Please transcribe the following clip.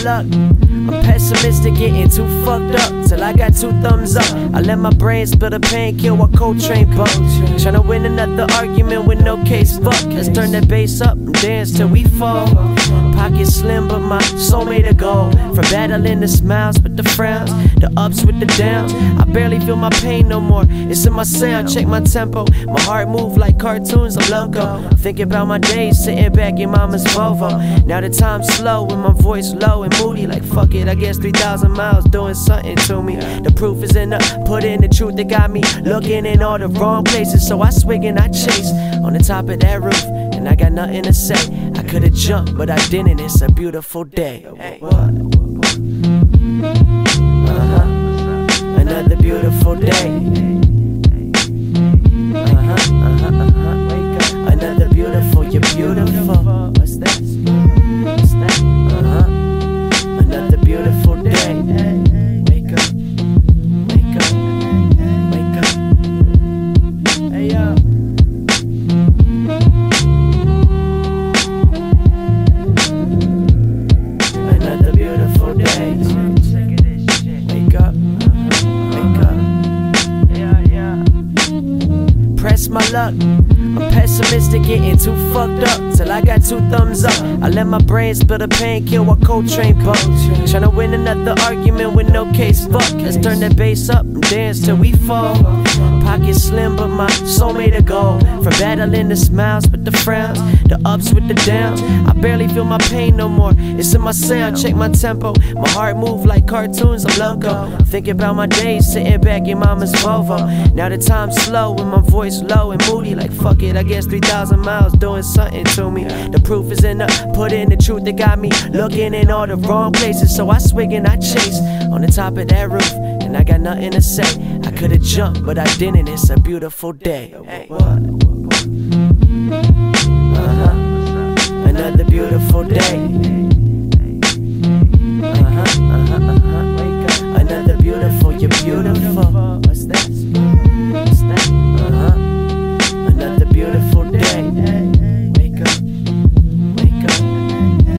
luck. I'm pessimistic, getting too fucked up till I got 2 thumbs up. I let my brain spill the pain, kill while Coltrane bump. Tryna win another argument with no case, fuck. Let's turn that bass up and dance till we fall. Pocket slim, but my soul made a goal. From battling the smiles with the frowns, the ups with the downs. I barely feel my pain no more, it's in my sound. Check my tempo, my heart move like cartoons, I'm loco. Thinking about my days, sitting back in mama's Volvo. Now the time's slow, with my voice low and moody. Like fuck it, I guess 3,000 miles doing something to me. The proof is in the pudding, the truth that got me looking in all the wrong places. So I swig and I chase on the top of that roof, and I got nothing to say. I could've jumped, but I didn't, it's a beautiful day. Another beautiful day. Another beautiful, you're beautiful. What's that? What's that? Another beautiful day. Wake up, wake up, wake up. Hey yo. Another beautiful day. Wake up, wake up. Yeah, yeah. Press my luck. I'm pessimistic, getting too fucked up till I got 2 thumbs up. I let my brain spill the pain, kill while Coltrane bump. Tryna win another argument with no case, fuck. Let's turn that bass up and dance till we fall. Pocket slim, but my soul made a goal. From battling the smiles with the frowns, the ups with the downs. I barely feel my pain no more, it's in my sound. Check my tempo, my heart move like cartoons, I'm loco. Thinking about my days, sitting back in mama's Volvo. Now the time's slow, with my voice low and moody. Like fuck it, I guess 3,000 miles doing something to me. The proof is in the pudding, the truth that got me looking in all the wrong places. So I swig and I chase on the top of that roof, and I got nothing to say. I could've jumped, but I didn't, it's a beautiful day. Another beautiful day.